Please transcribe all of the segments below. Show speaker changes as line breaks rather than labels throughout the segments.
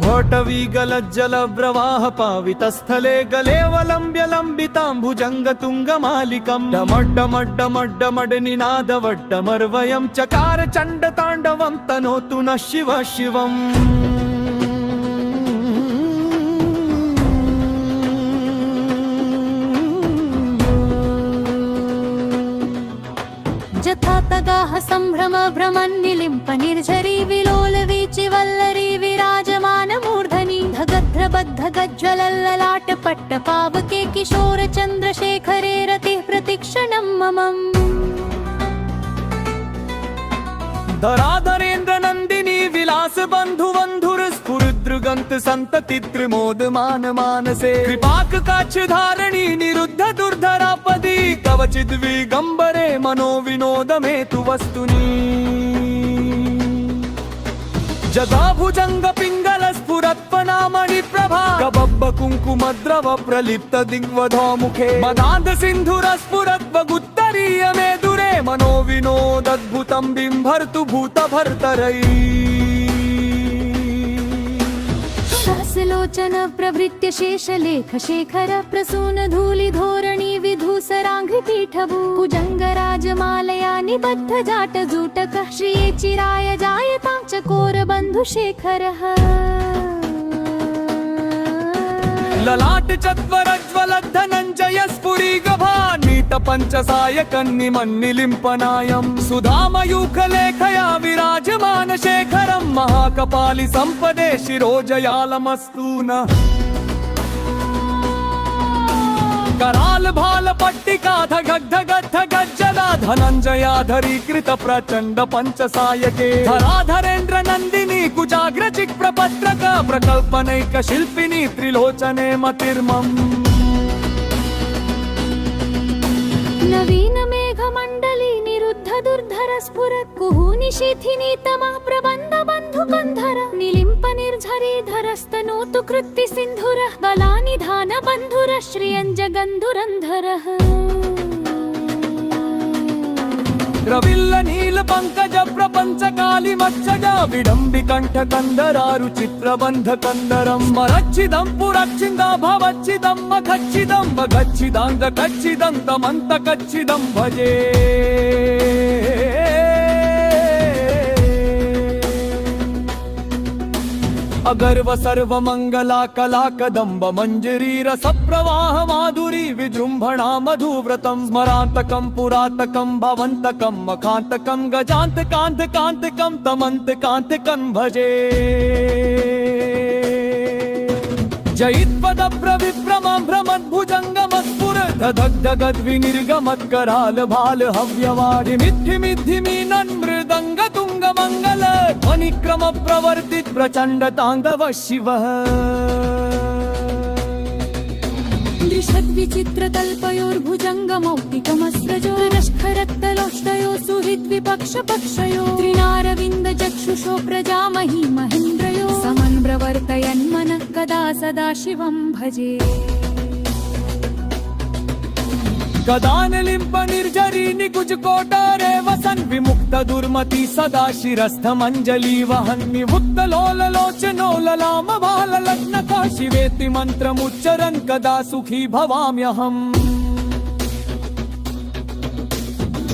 भटवी गलज्जल प्रवाह पावितस्थले गलेवलम्ब्य लम्बिताम्बुजङ्गतुङ्गमालिकम् डमड्डमड्डमड्डमड् निनादवड्डमर्वयं चकार चण्डताण्डवं तनोतु नः शिव शिवम्।
जथातगाः सम्भ्रम भ्रमन्निलिम्प निर्झरी विलोल वीचि वल्लरी विराजमान मूर्धनि धगध्रबद्ध गज्ज्वलल्ललाट पट्ट पावके किशोर चन्द्रशेखरे रतिः प्रतिक्षणं ममम्।
धराधरेन्द्र नन्दिनी विलास बन्धु बन्धुर स्फुरुद्रुगन्त सन्तति त्रिमोदमान मानसे कृपाक काक्ष धारणी निरुद्ध दुर्धरापदी कवचिद् विगम्बरे मनो विनोदमेतु वस्तुनि जदा भुजङ्ग पिङ्गल स्फुरत्पनामणि प्रभा कबब्ब कुङ्कुमद्रव प्रलिप्त दिग्वधो मुखे मदान्ध सिन्धुर स्फुरद्वगुत्तरीय मे दुरे मनो विनोदद्भुतं बिम्भर्तु भूतभर्तरै
सहस्रलोचन प्रभृत्य शेषलेख शेखर प्रसून धूलि धोरणी विधूसराङ्घ्रि पीठभू भुजङ्गराजमालया निबद्ध जाट जूटकः श्रिये चिराय जायतां चकोर बन्धुशेखरः
ललाट चत्वरज्वल धनञ्जय स्फुरी गभानीत पञ्चसायकन्निमन्निलिम्पनायं सुधामयूखलेखया विराजमान शेखरं महाकपालि सम्पदे शिरोजयालमस्तु नः। कराल भाल पट्टिका धगद्धगद्धगज्जला धनञ्जयाधरीकृत प्रचण्ड पञ्चसायके धराधरेन्द्र नन्दिनी कुचाग्र चिक्प्रपत्रक प्रकल्पनैक शिल्पिनी त्रिलोचने मतिर्मम्।
नवीन मेघमण्डली निरुद्ध दुर्धर स्फुरत् कुहूनि शिथिनी तमः प्रबन्ध बन्धुकन्धर निलिम्प निर्झरी धरस्तनोतु कृत्ति सिन्धुरः बलानिधान बन्धुरः श्रियञ्जगन्धुरन्धरः
रविल्ल नील पंकज प्रपंच काली मत्सजा विडम्बि कंठ कंदरारु चित्र बंध कंदरम मरच्छिदं पुरच्छिदा भवच्छिदं मखच्छिदं भगच्छिदां गच्छिदं तमंत कच्छिदं भजे अगर्व सर्व मंगला कला कदंब मंजरी रस प्रवाह माधुरी विजृंभणा मधुव्रतम स्मरांतकम पुरातकम भवंतकम मखांतकम गजांत कांत कांतकम तमंत कांतकम भजे जयित्पद प्रविभ्रमं भ्रमद्भुजङ्गमस्फुर धगद्धगद् विनिर्गमत् कराल भाल हव्यवाढिमिद्धिमिद्धिमी नन्मृदङ्ग तुङ्ग मङ्गल ध्वनिक्रम प्रवर्तित प्रचण्ड ताण्डव शिवः
दृशद्विचित्र तल्पयोर्भुजङ्गमौक्तिकमस्रजो नष्खरत्तलोष्टयो सुहृद्विपक्ष पक्षयो त्रिनारविन्द चक्षुषो प्रजामही महेन्द्रयो समन्व्रवर्तयन्मनः कदा सदा शिवं भजे
कदानलिम्प निर्झरी निकुज कोटारे वसन् विमुक्त दुर्मति सदा शिरस्थमञ्जलि वहन् विमुक्त लोल लोचनो ललाम भाल लग्न शिवेति मन्त्रमुच्चरन् कदा सुखी भवाम्यहम्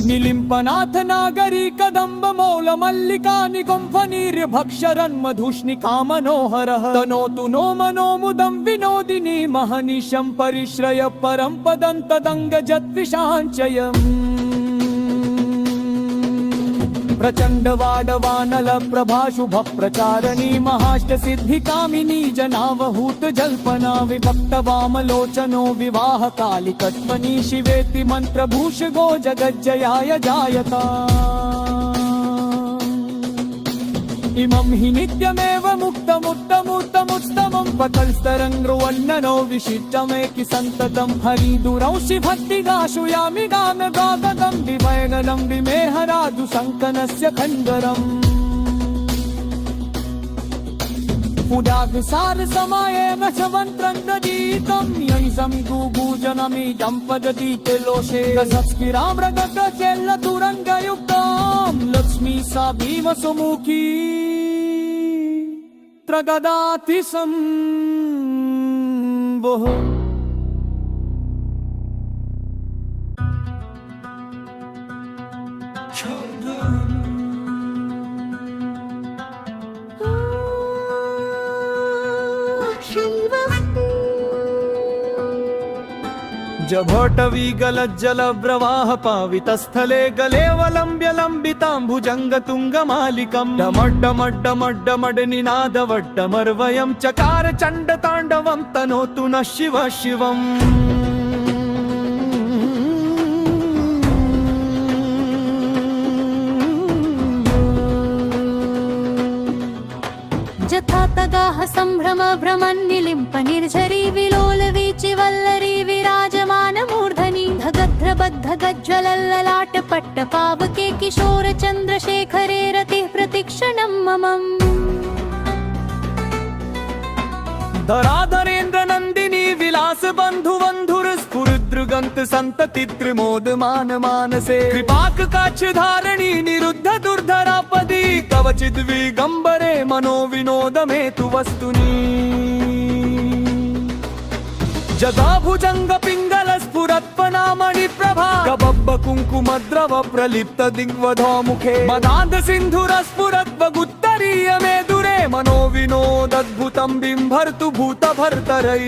निलिम्पनाथ नागरी कदम्ब मौल मल्लिका निकुम्फनीर्य भक्षरन् मधुष्णिका मनोहरः तनोतु नो मनो मुदं विनोदिनी महनिशं परिश्रय परं पदं तदङ्गजद्विषाञ्चयम् प्रचण्ड वाडवानल प्रभाशुभ प्रचारणी महाष्ट सिद्धि कामिनी जनावहूत जल्पना विभक्त वामलोचनो विवाह काली कट्मनी शिवेति मंत्र भूष गो जगज्जयाय जायता इमं हि नित्यमेव मुक्तमुत्तमुत्तमुत्तमं पतल्स्तरङ्गृवन्ननो विशिष्टमेकि सन्ततं हरिदुरंसि भक्तिगाशु यामि गान गागदं विवैगलं विमेहरादु सङ्कनस्य खण्डरम् पुडागसार समायेन च मन्त्रं ददीतं यं समिगुगूजनमि जम्पदति लोषे रसस्किरामृगचेल्लतुरङ्गयुक्तां लक्ष्मी सा भीमसुमुखी मित्रगदातिसंबोः जभटवी गलज्जल प्रवाह पावितस्थले गलेवलम्ब्य लम्बिताम्बुजङ्ग तुङ्गमालिकम् डमड्डमड्डमड्डमड् निनादवड्डमर्वयं चकार चण्डताण्डवं तनोतु नः शिव शिवम्
जथातगाः सम्भ्रम भ्रमन्निलिम्प निर्झरी विलोल वीचि वल्लरी विराजमान मूर्धनि धगध्रबद्ध गज्ज्वलल्ललाट पट्ट पावके किशोर चन्द्रशेखरे रतिः प्रतिक्षणं ममम्
धराधरेन्द्र नन्दिनी विलास बन्धु बन्धुर स्फुरदृगन्त संतति त्रिमोद मान मानसे कृपाक काक्ष धारणी निरुद्ध दुर्धरापदी कवचिद् विगम्बरे मनो विनोद मेतु वस्तुनि जदा भुजंग पिंगल स्फुरत्पनामणि प्रभा कबब्ब कुङ्कुमद्रव प्रलिप्त दिग्वधो मुखे मदान्ध सिन्धुर स्फुरद्वगुत्तरीय मे दुरे मनो विनोदद्भुतं बिम्भर्तु भूत भर्तरै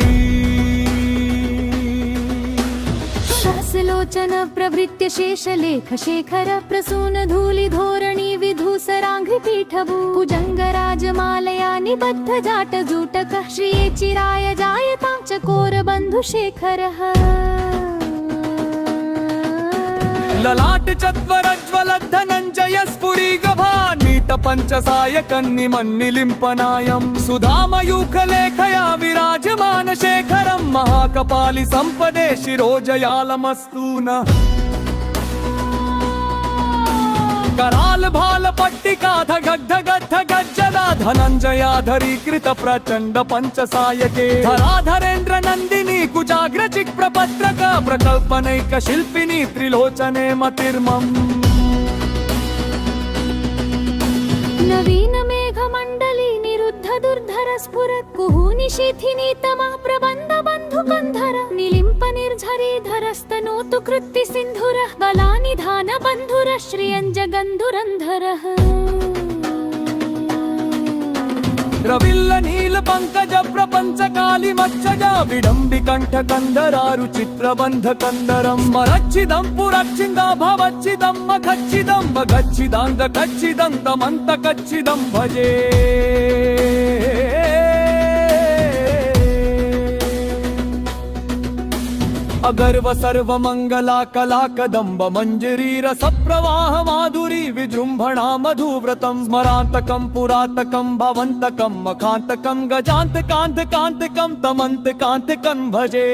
सहस्रलोचन प्रभृत्य शेषलेख शेखर प्रसून धूलि धोरणी विधूसराङ्घ्रि पीठभू भुजङ्गराजमालया निबद्ध जाट जूटकः श्रिये चिराय जायतां चकोर बन्धुशेखरः
ललाट चत्वरज्वल धनञ्जय स्फुरीगभानीत पञ्चसायकन्निमन्निलिम्पनायं सुधामयूखलेखया विराजमान शेखरं महाकपालि सम्पदे शिरोजयालमस्तु नः कराल भाल पट्टिका धगद्धगद्धगज्जला धनञ्जयाधरीकृत प्रचण्ड पञ्चसायके धराधरेन्द्र नन्दिनी कुचाग्र चिक्प्रपत्रक प्रकल्पनैक शिल्पिनी त्रिलोचने मतिर्मम्
नवीन मेघमण्डली निरुद्ध दुर्धर स्फुरत् कुहूनि शिथिनी तमः प्रबन्ध बन्धुकन्धर निलिम्प निर्झरी धरस्तनोतु कृत्ति सिन्धुरः बलानिधान बन्धुरः श्रियञ्जगन्धुरन्धरः
रविल्ल नील पंकज प्रपंच काली मत्सजा विडम्बि कंठ कंदरारु चित्र बंध कंदरम मरच्छिदं पुरच्छिदा भवच्छिदं मखच्छिदं भगच्छिदांग कच्छिदं तमंत कच्छिदं भजे अगर्व सर्व मंगला कला कदंब मंजरी रस प्रवाह माधुरी विजृंभणा मधुव्रतम स्मरांतकम पुरातकम भवंतकम मखांतकम गजांत कांत कांतकम तमंत कांतकम भजे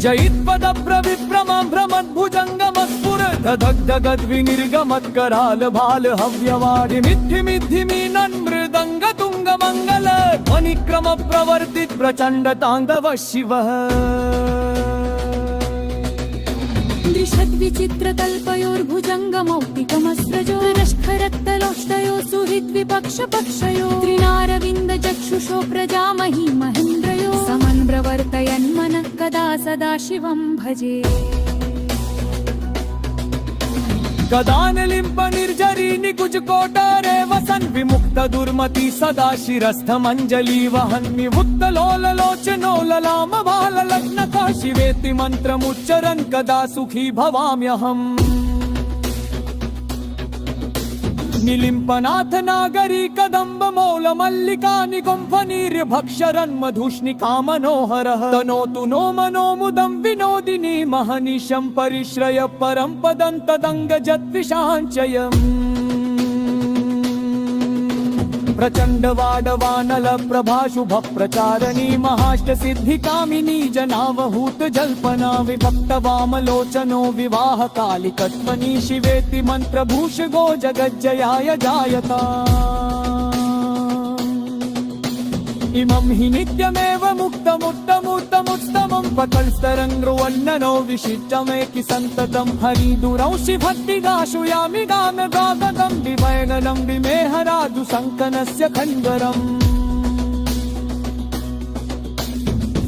जयित्पद प्रविभ्रमं भ्रमद्भुजङ्गमस्फुर धगद्धगद् विनिर्गमत् कराल भाल हव्यवारि मिद्धिमिद्धिमीनन् मृदङ्ग तुङ्ग मङ्गल ध्वनिक्रम प्रवर्तित प्रचण्ड ताण्डव शिवः
दृशद्विचित्र कल्पयोर्भुजङ्गमौक्तिकमस्रजो रश्खरक्तलोष्टयो सुहृद्विपक्ष पक्षयो त्रिनारविन्द चक्षुषो प्रजामही महेन्द्रयो समन्व्रवर्तयन्मनः कदा सदा शिवं भजे
गदानलिम्प निर्झरी निकुज कोटरे वसन् विमुक्त दुर्मति सदा शिरस्थमञ्जलि वहन् विमुक्त लोल लोचनो ललाम बाल लग्न काशिवेति मन्त्रमुच्चरन् कदा सुखी भवाम्यहम् निलिम्पनाथ नागरी कदम्ब मौल मल्लिका निगुम्फनीर्य भक्षरन् मधुष्णिका मनोहरः तनोतु नो मनो मुदं विनोदिनी महनिशं परिश्रय परं पदं तदङ्गजद्विषाञ्चयम् प्रचण्ड वाडवानल प्रभाशुभ प्रचारणी महाष्ट सिद्धि कामिनी जनावहूत जल्पना विभक्त वामलोचनो विवाह कालिकत्वनी शिवेति मंत्र भूष गो जगज्जयाय जायता इमं हि नित्यमेव मुक्त उत्तमोत्तमोत्तमोत्तमोत्तमं पतंस्तरंग्रुवन्ननो विशिष्टमेकि संततं हरिदुरंसि भक्तिदाशु यामि गानगागदं विवैगनं विमेहरादु संकनस्य खण्डरम्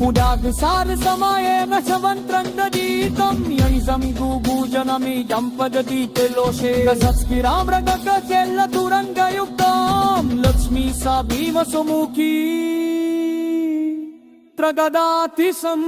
उदागसार समाये रसमन्त्रं ददीतं यैसमि गुगुजनमि जम्पदति तेलोषे रसस्किरामृगकेल्लतुरङ्गयुक्तां लक्ष्मी सा भीमसुमुखी त्रगदाति सम्भोः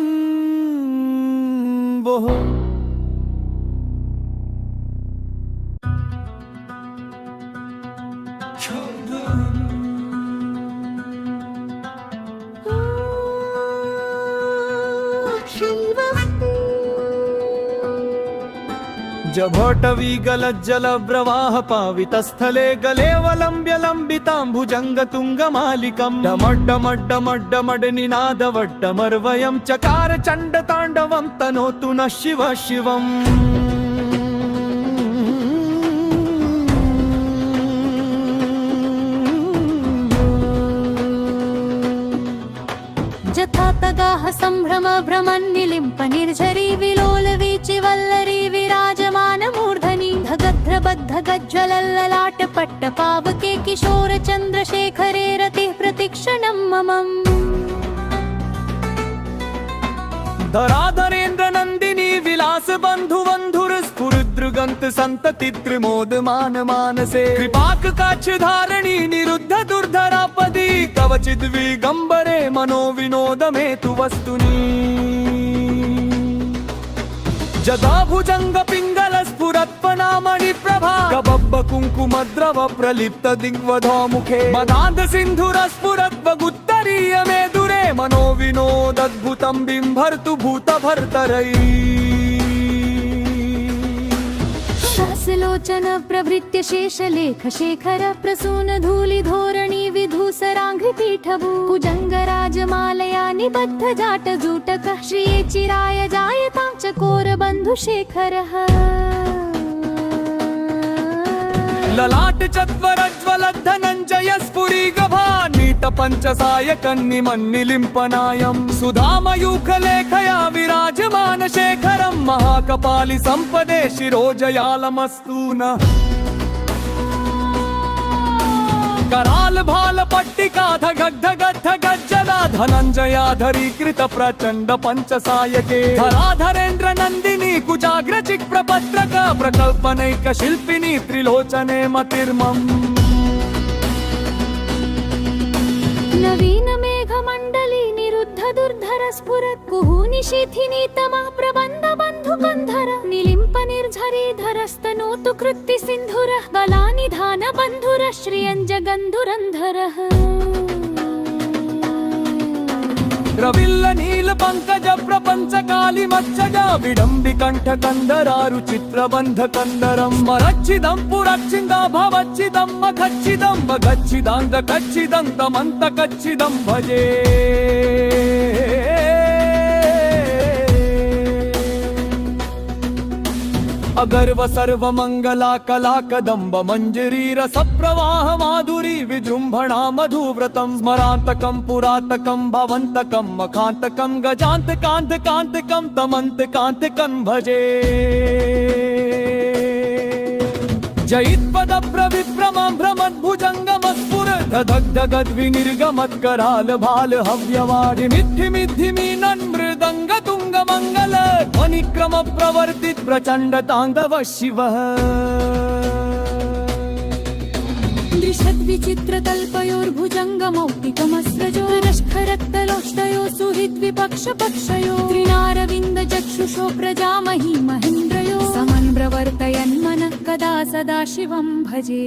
जभटवी गलज्जल प्रवाह पावितस्थले गलेवलम्ब्य लम्बिताम्बुजङ्ग तुङ्गमालिकम् डमड्डमड्डमड्डमड् निनादवड्डमर्वयं चकार चण्डताण्डवं तनोतु नः शिव शिवम्
जथा तगाः सम्भ्रम भ्रमन्निलिम्प निर्झरी विलोल वीचि वल्लरी विराजमान मूर्धनि धगध्रबद्ध गज्ज्वलल्ललाट पट्ट पावके किशोर चन्द्रशेखरे रतिः प्रतीक्षणं ममम्
धराधरेन्द्र नन्दिनी विलास बन्धु बन्धुर स्फुरुद्रुगन्त संतति त्रिमोद मान मानसे कृपाक काक्ष धारणी निरुद्ध दुर्धरापदी कवचिद् विगम्बरे मनो विनोद मेतु वस्तुनि जदा भुजंग पिंगल स्फुरत्पनामणि प्रभा कबब्ब कुङ्कुमद्रव प्रलिप्त दिग्वधो मुखे मदान्ध सिन्धुर स्फुरद्वगुत्तरीय मे दुरे मनो विनोदद्भुतं बिम्भर्तु भूतभर्तरै
सहस्रलोचन प्रभृत्य शेषलेख शेखर प्रसून धूलि धोरणी विधूसराङ्घ्रि पीठभू कुजङ्गराजमालया निबद्ध जाट जूटकः श्रिये चिराय जायतां चकोर बन्धुशेखरः
ललाट चत्वरज्वल धनञ्जय स्फुरीगभा नीत पञ्चसायकन्निमन्निलिम्पनायं सुधामयूखलेखया विराजमान शेखरं महाकपालि सम्पदे शिरोजयालमस्तु नः कराल भाल पट्टिका धगद्ध गज्जला धनञ्जयाधरीकृत प्रचण्ड पञ्चसायके धराधरेन्द्र नन्दिनी कुजाग्र चिक्प्रपत्रक प्रकल्पनैक शिल्पिनी त्रिलोचने मतिर्मम्
नवीन मेघमण्डली निरुद्ध दुर्धर स्फुरत् कुहूनिशीथिनी तमः प्रबन्ध बन्धुकन्धर निलिम्प निर्झरीधरस्तनोतु कृत्ति सिन्धुरः बलानिधान बन्धुरः श्रियञ्जगन्धुरन्धरः
रविल्ल नील पंकज प्रपंच काली मत्सजा विडम्बि कंठ कंदरारु चित्र बंध कंदरम मरच्छिदं पुरच्छिदा भवच्छिदं मखच्छिदं भगच्छिदांग कच्छिदं तमंत कच्छिदं भजे अगर्व सर्व मंगला कला कदंब मंजरी रस प्रवाह माधुरी विजृंभणा मधुव्रतम स्मरांतकम पुरातकम भवंतकम मखांतकम गजांत कांत कांतकम तमंत कांतकम भजे जयित्पद प्रविभ्रमं भ्रमद्भुजङ्गमस्फुर धगद् विनिर्गमत् कराल भाल हव्यवाढिमिद्धिमिद्धिमि नन्मृदङ्ग तुङ्ग मङ्गल ध्वनिक्रम प्रवर्तित प्रचण्ड ताण्डव शिवः
दृशद्विचित्रतल्पयोर्भुजङ्गमौक्तिकमस्रजो रश्खरक्तलोष्टयो सुहृद्विपक्षपक्षयो त्रिनारविन्दचक्षुषो प्रजामहि महेन्द्रयो समन्व्रवर्तयन्मनः कदा सदा शिवं भजे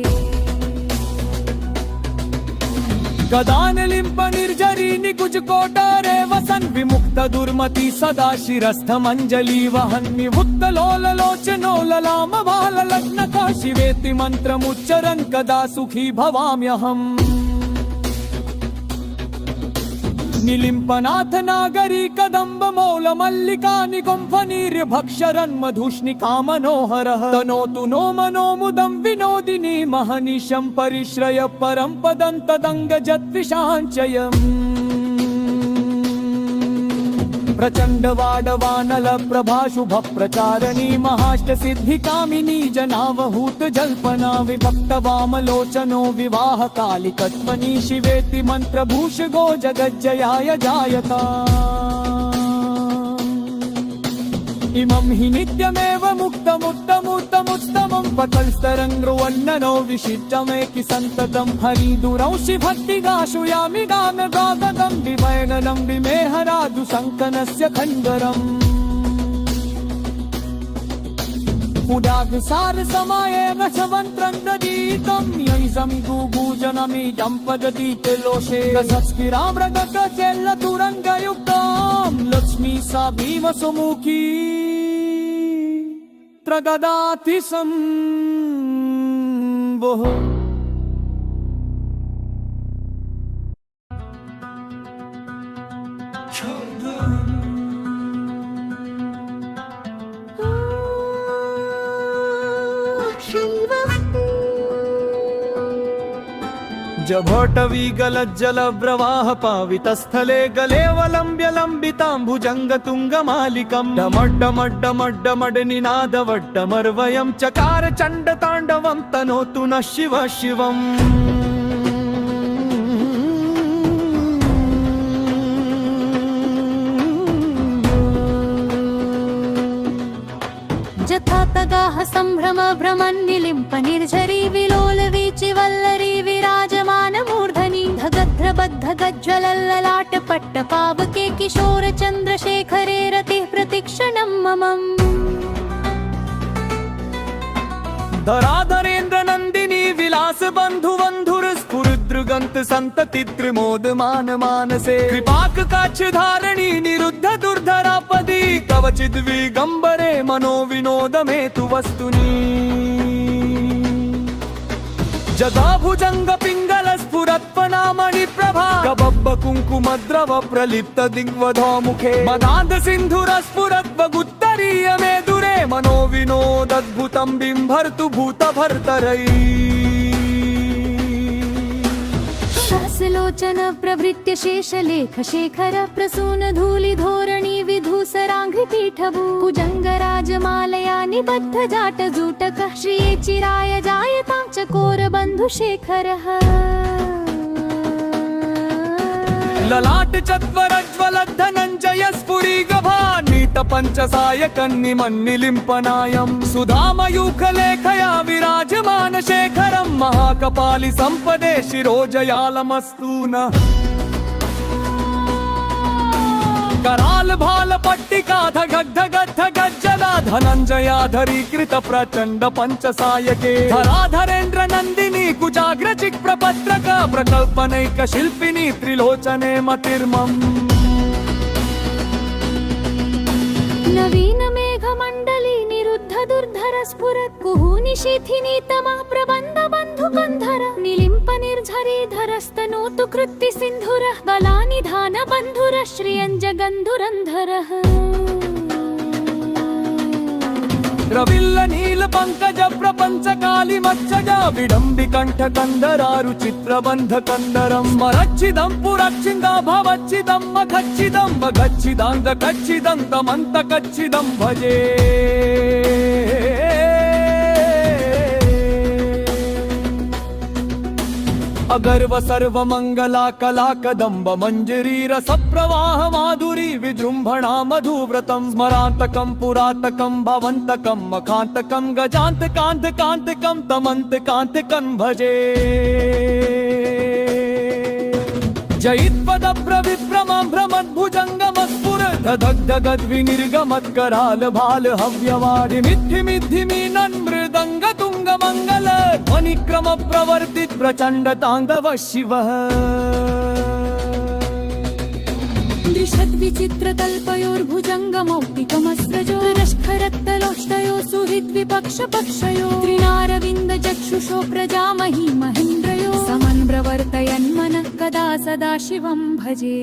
गदानलिम्प निर्जरी निकुज कोटारे वसन् विमुक्त दुर्मति सदा शिरस्थमञ्जलि वहन् विमुक्त लोललोचनो ललाम बाल लग्न काशिवेति मन्त्रमुच्चरन् कदा सुखी भवाम्यहम् निलिम्पनाथ नागरी कदम्ब मौल मल्लिका निकुम्भनीर्य भक्षरन् मधुष्णिका मनोहरः तनोतु नो मनो मुदं विनोदिनी महनिशं परिश्रय परं पदं तदङ्गजद्विषाञ्चयम् प्रचंड वाडवानल प्रभाशुभ प्रचारणी महाष्टसिद्धिकामिनी जनावहूत जल्पना विभक्त वामलोचनो विवाह कालिकत्वनी शिवेति मंत्रभूष गो जगज्जयाय जायता इमं हि नित्यमेव मुक्तमुत्तमुत्तमुत्तमं पतंस्तरङ्गृवन्ननो विशिष्टमेकि सन्ततं हरिदुरंसि भक्तिगाशुयामि गानगागदं विमयननं विमेहरादु सङ्कनस्य खण्डरम् उदागसार समाये रसवन्त्रं ददीतं यैजं गुगूजनमि जम्पदति लोषे रसस्फिरामृगकचेल्लतुरङ्गयुक्तां लक्ष्मी सा भीमसुमुखी त्रगदाति संवोः जभटवी गलज्जल प्रवाह पावितस्थले गलेवलम्ब्य लम्बिताम्बुजङ्ग तुङ्गमालिकम् डमड्डमड्डमड्डमड् निनादवड्डमर्वयं चकार चण्ड ताण्डवं तनोतु नः शिव शिवम्
जथा तगाः सम्भ्रम भ्रमन्निलिम्प निर्झरी विलोल वीचि वल्लरी विराजमान मूर्धनि धगध्रबद्ध गज्ज्वलल्ललाट पट्ट पावके किशोर चन्द्रशेखरे रतिः प्रतीक्षणं ममम्
धराधरेन्द्र नन्दिनी विलास बन्धु बन्धुर स्फुरुद्रुगन्त संतति त्रिमोदमान मानसे कृपाक काक्ष धारणी निरुद्ध दुर्धरापदी कवचिद् विगम्बरे मनो विनोदमेतु वस्तुनि जगा भुजंग पिंगल स्फुरत्पनामणि प्रभा कबब्ब कुङ्कुमद्रव प्रलिप्त दिग्वधो मुखे मदान्ध सिन्धुर स्फुरद्वगुत्तरीय मे दुरे मनो विनोदद्भुतं बिम्भर्तु भूतभर्तरै
सहस्रलोचन प्रभृत्य शेषलेख शेखर प्रसून धूलि धोरणी विधूसराङ्घ्रिपीठभू कुजङ्गराजमालया निबद्ध जाट जूटकः श्रिये चिराय जायतां चकोर बन्धुशेखरः
ललाट चत्वरज्वल धनञ्जय स्फुरीगभा नीत पञ्चसायकन्निमन्निलिम्पनायं सुधामयूखलेखया विराजमान शेखरं महाकपालि सम्पदे शिरोजयालमस्तु नः कराल भाल पट्टिका धगद्धगद्धगज्जला धनञ्जयाधरीकृत प्रचण्ड पञ्चसायके धराधरेन्द्र नन्दिनी कुजाग्र चिक्प्रपत्रक प्रकल्पनैक शिल्पिनी त्रिलोचने मतिर्मम्
नवीन मेघमण्डली निरुद्ध दुर्धर स्फुरत् कुहूनिशीथिनी तमा प्रबन्ध बन्धुकन्धर निलिम्प निर्झरीधरस्तनोतु कृत्ति सिन्धुरः बलानिधान बन्धुरः श्रियञ्जगन्धुरन्धरः
रविल्ल नील पंकज प्रपंच काली मच्छजा विडम्बि कंठ कंदरारु चित्र बंध कंदरम मरच्छिदं पुरच्छिदा भवच्छिदं मखच्छिदं भगच्छिदांग कच्छिदं तमंत कच्छिदं भजे अगर्व सर्व मंगला कला कदंब मंजरी रस प्रवाह माधुरी विजृंभणा मधुव्रतम स्मरांतकम पुरातकम भवंतकम मखांतकम गजांत कांत कांतकम तमंत कांतकम भजे जयित्पद प्रविभ्रमं भ्रमद्भुजंगमस्फुर धगधगद् विनिर्गमत् कराल भाल हव्यवादिमिद्धिमिद्धिमि नन्मृदंग तुंग मंगल ध्वनिक्रम प्रवर्तित प्रचंड तांडव शिवः
दृशद्विचित्र तल्पयोर्भुजङ्गमौक्तिकमस्रजो रश्खरत्तलोष्टयो सुहृद्विपक्ष पक्षयो त्रिनारविन्द चक्षुषो प्रजामहि महेन्द्रयो समन्व्रवर्तयन्मनः कदा सदा शिवं भजे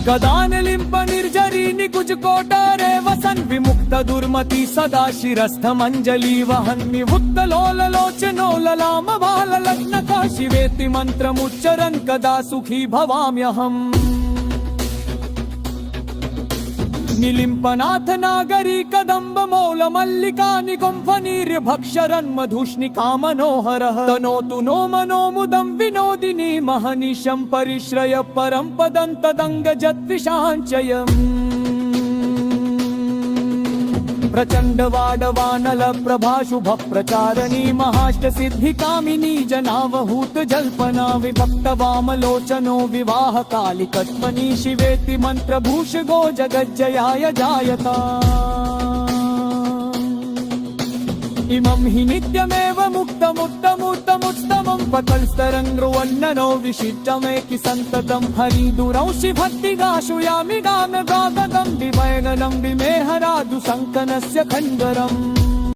गदानलिम्प निर्जरी निकुज कोटारे वसन विमुक्त दुर्मति सदा शिरस्थमञ्जलि वहन् विमुक्त लोललोचनो ललाम बाल लग्न काशिवेति मन्त्रमुच्चरन् कदा सुखी भवाम्यहम् निलिम्पनाथ नागरी कदम्ब मौल मल्लिका निकुम्फनीर्भक्षरन्मधुष्णिका मनोहरः तनोतु नो मनो मुदं विनोदिनी महनिशं परिश्रय परं पदं तदङ्गजद्विषाञ्चयम् प्रचंड वाडवानल प्रभा शुभ प्रचारणी महाष्ट सिद्धि कामिनी जनावहूत जल्पना विभक्त वामलोचनो विवाह कालिकत्मनी शिवेति मंत्र भूष गो जगज्जयाय जायता इमं हि नित्यमेव मुक्तमुत्तमुत्तमुत्तमं पतंस्तरङ्गृवन्ननो विशिष्टमेकि सन्ततं हरिदुरंसि भक्तिगाशुयामि गानगागदं विवैगनं विमेहरादु सङ्कनस्य खण्डरम्